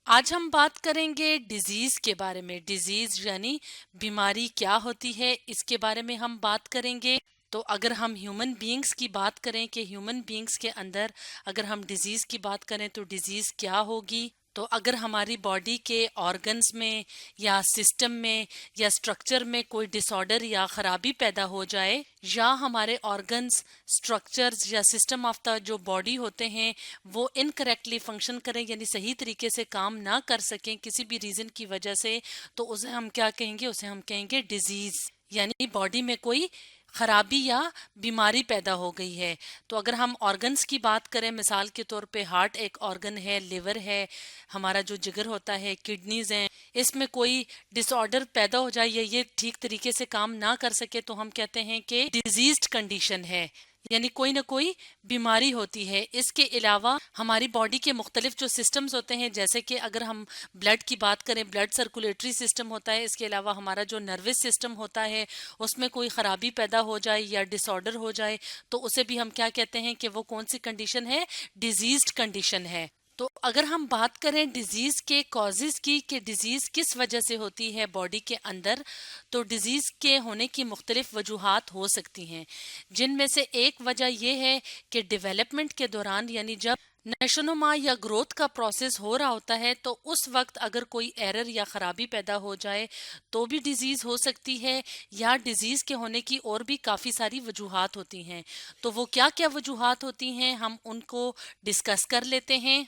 آج ہم بات کریں گے ڈیزیز کے بارے میں. ڈیزیز یعنی بیماری کیا ہوتی ہے، اس کے بارے میں ہم بات کریں گے. تو اگر ہم ہیومن بینگز کی بات کریں کہ ہیومن بینگز کے اندر اگر ہم ڈیزیز کی بات کریں تو ڈیزیز کیا ہوگی، تو اگر ہماری باڈی کے آرگنز میں یا سسٹم میں یا اسٹرکچر میں کوئی ڈس آرڈر یا خرابی پیدا ہو جائے، یا ہمارے آرگنز، اسٹرکچرز یا سسٹم آف دا جو باڈی ہوتے ہیں وہ انکریکٹلی فنکشن کریں، یعنی صحیح طریقے سے کام نہ کر سکیں کسی بھی ریزن کی وجہ سے، تو اسے ہم کیا کہیں گے؟ اسے ہم کہیں گے ڈیزیز، یعنی باڈی میں کوئی خرابی یا بیماری پیدا ہو گئی ہے. تو اگر ہم آرگنز کی بات کریں، مثال کے طور پہ ہارٹ ایک آرگن ہے، لیور ہے، ہمارا جو جگر ہوتا ہے، کڈنیز ہیں، اس میں کوئی ڈس آرڈر پیدا ہو جائے یا یہ ٹھیک طریقے سے کام نہ کر سکے تو ہم کہتے ہیں کہ ڈیزیزڈ کنڈیشن ہے، یعنی کوئی نہ کوئی بیماری ہوتی ہے. اس کے علاوہ ہماری باڈی کے مختلف جو سسٹمز ہوتے ہیں، جیسے کہ اگر ہم بلڈ کی بات کریں، بلڈ سرکولیٹری سسٹم ہوتا ہے. اس کے علاوہ ہمارا جو نروس سسٹم ہوتا ہے اس میں کوئی خرابی پیدا ہو جائے یا ڈس آرڈر ہو جائے تو اسے بھی ہم کیا کہتے ہیں کہ وہ کون سی کنڈیشن ہے؟ ڈیزیزڈ کنڈیشن ہے. تو اگر ہم بات کریں ڈیزیز کے کازز کی کہ ڈیزیز کس وجہ سے ہوتی ہے باڈی کے اندر، تو ڈیزیز کے ہونے کی مختلف وجوہات ہو سکتی ہیں، جن میں سے ایک وجہ یہ ہے کہ ڈیولپمنٹ کے دوران، یعنی جب نشو و نما یا گروتھ کا پروسیس ہو رہا ہوتا ہے تو اس وقت اگر کوئی ایرر یا خرابی پیدا ہو جائے تو بھی ڈیزیز ہو سکتی ہے، یا ڈیزیز کے ہونے کی اور بھی کافی ساری وجوہات ہوتی ہیں. تو وہ کیا کیا وجوہات ہوتی ہیں ہم ان کو ڈسکس کر لیتے ہیں.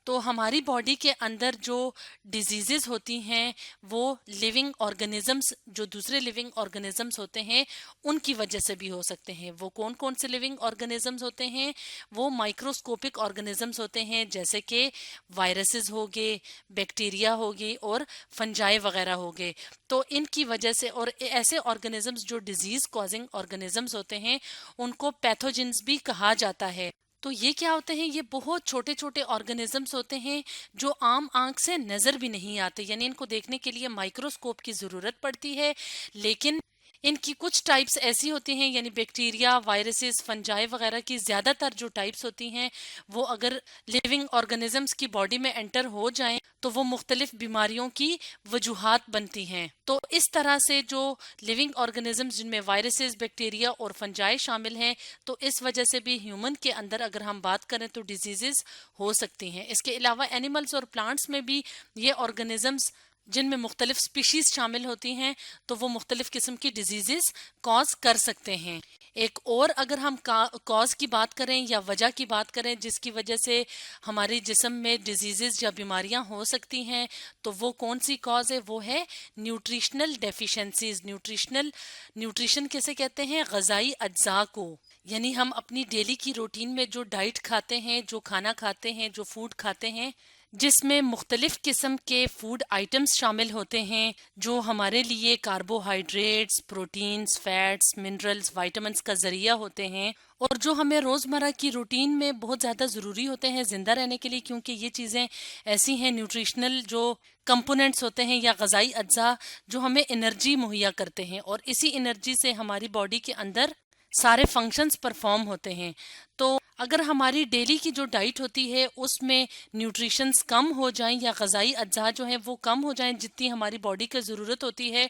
تو ہماری باڈی کے اندر جو ڈیزیزز ہوتی ہیں وہ لیونگ آرگنزمز، جو دوسرے لیونگ آرگنزمز ہوتے ہیں ان کی وجہ سے بھی ہو سکتے ہیں. وہ کون کون سے لیونگ آرگنزمز ہوتے ہیں؟ وہ مائکروسکوپک آرگنزمز ہوتے ہیں، جیسے کہ وائرسز ہو گئے، بیکٹیریا ہو گئی اور فنجائے وغیرہ ہو گئے. تو ان کی وجہ سے، اور ایسے آرگنزمز جو ڈیزیز کازنگ آرگنزمز ہوتے ہیں ان کو پیتھوجنز بھی کہا جاتا ہے. تو یہ کیا ہوتے ہیں؟ یہ بہت چھوٹے چھوٹے آرگنزمز ہوتے ہیں جو عام آنکھ سے نظر بھی نہیں آتے، یعنی ان کو دیکھنے کے لیے مائکروسکوپ کی ضرورت پڑتی ہے. لیکن ان کی کچھ ٹائپس ایسی ہوتی ہیں، یعنی بیکٹیریا، وائرسز، فنجائے وغیرہ کی زیادہ تر جو ٹائپس ہوتی ہیں وہ اگر لیونگ آرگنزمز کی باڈی میں انٹر ہو جائیں تو وہ مختلف بیماریوں کی وجوہات بنتی ہیں. تو اس طرح سے جو لیونگ آرگنزمز جن میں وائرسز، بیکٹیریا اور فنجائے شامل ہیں، تو اس وجہ سے بھی ہیومن کے اندر اگر ہم بات کریں تو ڈیزیزز ہو سکتی ہیں. اس کے علاوہ اینیملز اور پلانٹس میں بھی یہ آرگنزمز جن میں مختلف سپیشیز شامل ہوتی ہیں تو وہ مختلف قسم کی ڈیزیزز کاز کر سکتے ہیں. ایک اور اگر ہم کاز کی بات کریں یا وجہ کی بات کریں جس کی وجہ سے ہمارے جسم میں ڈیزیزز یا بیماریاں ہو سکتی ہیں تو وہ کون سی کاز ہے؟ وہ ہے نیوٹریشنل ڈیفیشنسیز. نیوٹریشن کیسے کہتے ہیں؟ غذائی اجزاء کو، یعنی ہم اپنی ڈیلی کی روٹین میں جو ڈائٹ کھاتے ہیں، جو کھانا کھاتے ہیں، جو فوڈ کھاتے ہیں، جس میں مختلف قسم کے فوڈ آئٹمز شامل ہوتے ہیں جو ہمارے لیے carbohydrates, proteins, fats, minerals, vitamins کا ذریعہ ہوتے ہیں، اور جو ہمیں روزمرہ کی روٹین میں بہت زیادہ ضروری ہوتے ہیں زندہ رہنے کے لیے، کیونکہ یہ چیزیں ایسی ہیں، نیوٹریشنل جو کمپوننٹس ہوتے ہیں یا غذائی اجزاء جو ہمیں انرجی مہیا کرتے ہیں، اور اسی انرجی سے ہماری باڈی کے اندر سارے فنکشنز پرفارم ہوتے ہیں. تو اگر ہماری ڈیلی کی جو ڈائٹ ہوتی ہے اس میں نیوٹریشنز کم ہو جائیں یا غذائی اجزاء جو ہیں وہ کم ہو جائیں جتنی ہماری باڈی کی ضرورت ہوتی ہے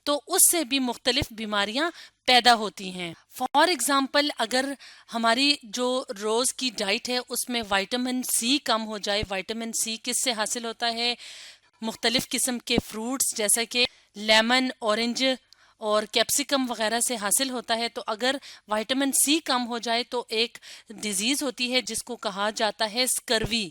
تو اس سے بھی مختلف بیماریاں پیدا ہوتی ہیں. فار ایگزامپل، اگر ہماری جو روز کی ڈائٹ ہے اس میں وائٹامن سی کم ہو جائے. وائٹامن سی کس سے حاصل ہوتا ہے؟ مختلف قسم کے فروٹس جیسا کہ لیمن، اورنج اور کیپسیکم وغیرہ سے حاصل ہوتا ہے. تو اگر وائٹامن سی کم ہو جائے تو ایک ڈیزیز ہوتی ہے جس کو کہا جاتا ہے اسکروی.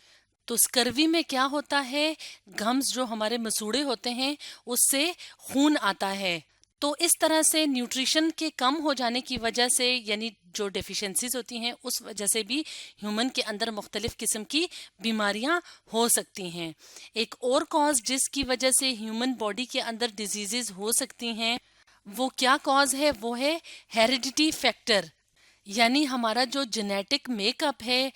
تو اسکروی میں کیا ہوتا ہے؟ گمز جو ہمارے مسوڑے ہوتے ہیں اس سے خون آتا ہے. تو اس طرح سے نیوٹریشن کے کم ہو جانے کی وجہ سے، یعنی جو ڈیفیشنسیز ہوتی ہیں اس وجہ سے بھی ہیومن کے اندر مختلف قسم کی بیماریاں ہو سکتی ہیں. ایک اور کاز جس کی وجہ سے ہیومن باڈی کے اندر ڈیزیزز ہو سکتی ہیں وہ کیا کاز ہے؟ وہ ہے ہیریڈیٹی فیکٹر، یعنی ہمارا جو جینیٹک میک اپ ہے،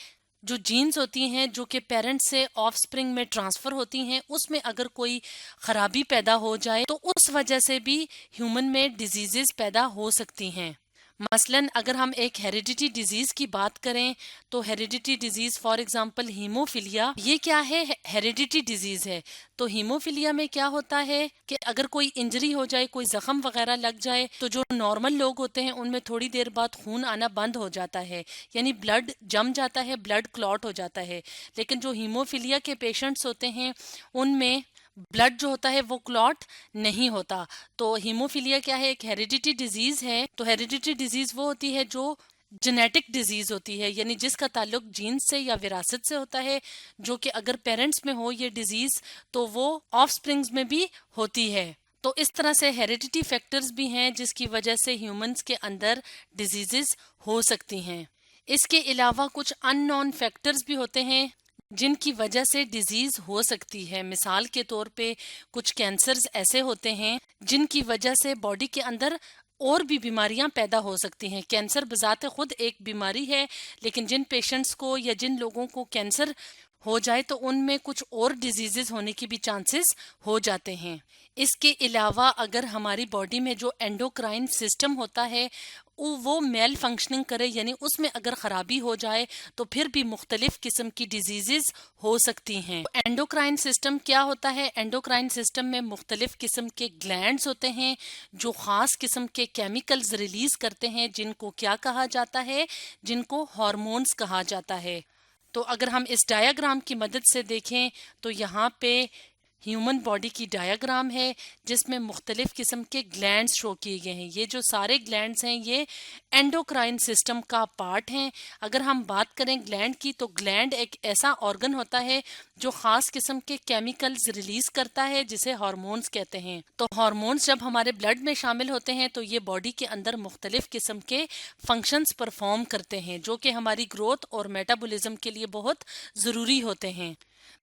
جو جینز ہوتی ہیں جو کہ پیرنٹ سے آف سپرنگ میں ٹرانسفر ہوتی ہیں، اس میں اگر کوئی خرابی پیدا ہو جائے تو اس وجہ سے بھی ہیومن میں ڈیزیزز پیدا ہو سکتی ہیں. مثلاً اگر ہم ایک ہیریڈیٹی ڈیزیز کی بات کریں تو heredity disease for example haemophilia, یہ کیا ہے؟ ہیریڈیٹی ڈیزیز ہے۔ تو ہیموفیلیا میں کیا ہوتا ہے کہ اگر کوئی انجری ہو جائے، کوئی زخم وغیرہ لگ جائے، تو جو نارمل لوگ ہوتے ہیں ان میں تھوڑی دیر بعد خون آنا بند ہو جاتا ہے، یعنی بلڈ جم جاتا ہے، بلڈ کلوٹ ہو جاتا ہے۔ لیکن جو ہیموفیلیا کے پیشنٹس ہوتے ہیں ان میں بلڈ جو ہوتا ہے وہ کلوٹ نہیں ہوتا۔ تو ہیموفیلیا کیا ہے؟ ایک ہیریڈیٹی ڈیزیز ہے۔ تو ہیریڈیٹی ڈیزیز وہ ہوتی ہے جو جینیٹک ڈیزیز ہوتی ہے، یعنی جس کا تعلق جین سے یا وراثت سے ہوتا ہے، جو کہ اگر پیرنٹس میں ہو یہ ڈیزیز تو وہ آف سپرنگز میں بھی ہوتی ہے۔ تو اس طرح سے ہیریڈیٹی فیکٹرز بھی ہیں جس کی وجہ سے ہیومنز کے اندر ڈیزیزز ہو سکتی ہیں۔ اس کے علاوہ کچھ ان نون فیکٹرز بھی ہوتے ہیں جن کی وجہ سے ڈیزیز ہو سکتی ہے۔ مثال کے طور پہ کچھ کینسرز ایسے ہوتے ہیں جن کی وجہ سے باڈی کے اندر اور بھی بیماریاں پیدا ہو سکتی ہیں۔ کینسر بذات خود ایک بیماری ہے، لیکن جن پیشنٹس کو یا جن لوگوں کو کینسر ہو جائے تو ان میں کچھ اور ڈیزیزز ہونے کی بھی چانسز ہو جاتے ہیں۔ اس کے علاوہ اگر ہماری باڈی میں جو اینڈوکرائن سسٹم ہوتا ہے وہ میل فنکشننگ کرے، یعنی اس میں اگر خرابی ہو جائے تو پھر بھی مختلف قسم کی ڈیزیزز ہو سکتی ہیں۔ اینڈوکرائن سسٹم کیا ہوتا ہے؟ اینڈوکرائن سسٹم میں مختلف قسم کے گلینڈز ہوتے ہیں جو خاص قسم کے کیمیکلز ریلیز کرتے ہیں، جن کو کیا کہا جاتا ہے؟ جن کو ہارمونز کہا جاتا ہے۔ تو اگر ہم اس ڈایاگرام کی مدد سے دیکھیں تو یہاں پہ ہیومن باڈی کی ڈایاگرام ہے جس میں مختلف قسم کے گلینڈز شو کیے گئے ہیں۔ یہ جو سارے گلینڈز ہیں یہ اینڈوکرائن سسٹم کا پارٹ ہیں۔ اگر ہم بات کریں گلینڈ کی تو گلینڈ ایک ایسا آرگن ہوتا ہے جو خاص قسم کے کیمیکلز ریلیز کرتا ہے جسے ہارمونز کہتے ہیں۔ تو ہارمونز جب ہمارے بلڈ میں شامل ہوتے ہیں تو یہ باڈی کے اندر مختلف قسم کے فنکشنز پرفارم کرتے ہیں جو کہ ہماری گروتھ اور میٹابولزم کے لیے بہت ضروری ہوتے ہیں۔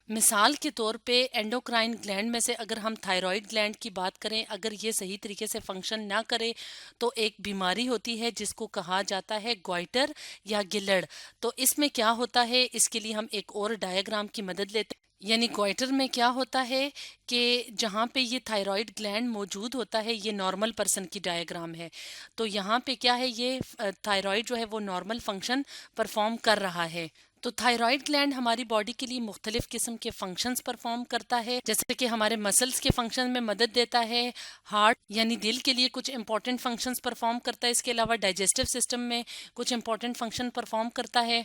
مثال کے طور پہ اینڈوکرائن گلینڈ میں سے اگر ہم تھائرائیڈ گلینڈ کی بات کریں، اگر یہ صحیح طریقے سے فنکشن نہ کرے تو ایک بیماری ہوتی ہے جس کو کہا جاتا ہے گوائٹر یا گلڑ۔ تو اس میں کیا ہوتا ہے، اس کے لیے ہم ایک اور ڈایاگرام کی مدد لیتے ہیں۔ یعنی گوائٹر میں کیا ہوتا ہے کہ جہاں پہ یہ تھائرائیڈ گلینڈ موجود ہوتا ہے، یہ نارمل پرسن کی ڈایاگرام ہے، تو یہاں پہ کیا ہے، یہ تھائرائیڈ جو ہے وہ نارمل فنکشن پرفارم کر رہا ہے۔ تو تھائرائیڈ گلینڈ ہماری باڈی کے لیے مختلف قسم کے فنکشنز پرفارم کرتا ہے، جیسے کہ ہمارے مسلز کے فنکشن میں مدد دیتا ہے، ہارٹ یعنی دل کے لیے کچھ امپورٹنٹ فنکشنز پرفارم کرتا ہے، اس کے علاوہ ڈائجسٹو سسٹم میں کچھ امپورٹنٹ فنکشن پرفارم کرتا ہے۔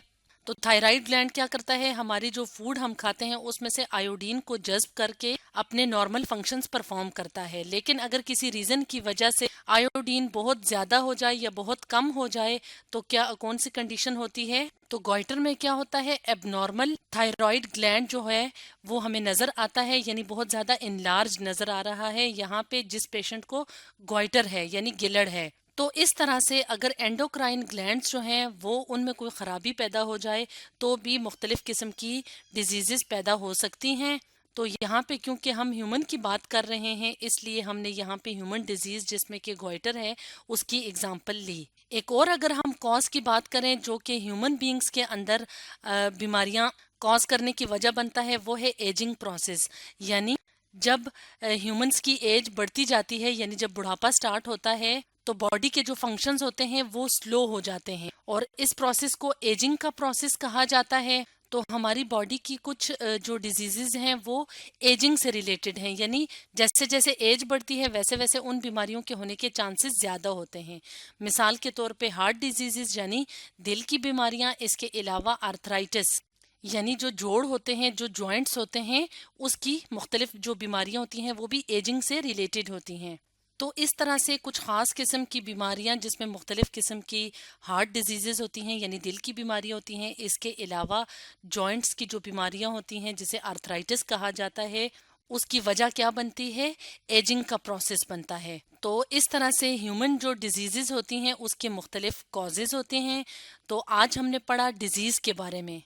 تو تھائرائیڈ گلینڈ کیا کرتا ہے، ہماری جو فوڈ ہم کھاتے ہیں اس میں سے آیوڈین کو جذب کر کے اپنے نارمل فنکشنز پرفارم کرتا ہے، لیکن اگر کسی ریزن کی وجہ سے آیوڈین بہت زیادہ ہو جائے یا بہت کم ہو جائے تو کیا کون سی کنڈیشن ہوتی ہے؟ تو گوائٹر میں کیا ہوتا ہے، ایب نارمل تھائرائیڈ گلینڈ جو ہے وہ ہمیں نظر آتا ہے، یعنی بہت زیادہ انلارج نظر آ رہا ہے یہاں پہ جس پیشنٹ کو گوائٹر ہے یعنی گلڑ ہے۔ تو اس طرح سے اگر اینڈوکرائن گلینڈز جو ہیں وہ ان میں کوئی خرابی پیدا ہو جائے تو بھی مختلف قسم کی ڈیزیزز پیدا ہو سکتی ہیں۔ تو یہاں پہ کیونکہ ہم ہیومن کی بات کر رہے ہیں اس لیے ہم نے یہاں پہ ہیومن ڈیزیز جس میں کہ گوائٹر ہے اس کی اگزامپل لی۔ ایک اور اگر ہم کاز کی بات کریں جو کہ ہیومن بینگز کے اندر بیماریاں کاز کرنے کی وجہ بنتا ہے وہ ہے ایجنگ پروسیس، یعنی جب ہیومنز کی ایج بڑھتی جاتی ہے، یعنی جب بڑھاپا سٹارٹ ہوتا ہے تو باڈی کے جو فنکشنز ہوتے ہیں وہ سلو ہو جاتے ہیں اور اس پروسیس کو ایجنگ کا پروسیس کہا جاتا ہے۔ تو ہماری باڈی کی کچھ جو ڈیزیزز ہیں وہ ایجنگ سے ریلیٹڈ ہیں، یعنی جیسے جیسے ایج بڑھتی ہے ویسے ویسے ان بیماریوں کے ہونے کے چانسز زیادہ ہوتے ہیں۔ مثال کے طور پہ ہارٹ ڈیزیزز یعنی دل کی بیماریاں، اس کے علاوہ آرتھرائٹس یعنی جو جوڑ ہوتے ہیں، جو جوائنٹس ہوتے ہیں، اس کی مختلف جو بیماریاں ہوتی ہیں وہ بھی ایجنگ سے ریلیٹڈ ہوتی ہیں۔ تو اس طرح سے کچھ خاص قسم کی بیماریاں جس میں مختلف قسم کی ہارٹ ڈیزیزز ہوتی ہیں یعنی دل کی بیماریاں ہوتی ہیں، اس کے علاوہ جوائنٹس کی جو بیماریاں ہوتی ہیں جسے آرتھرائٹس کہا جاتا ہے، اس کی وجہ کیا بنتی ہے؟ ایجنگ کا پروسیس بنتا ہے۔ تو اس طرح سے ہیومن جو ڈیزیزز ہوتی ہیں اس کے مختلف کازز ہوتے ہیں۔ تو آج ہم نے پڑھا ڈیزیز کے بارے میں۔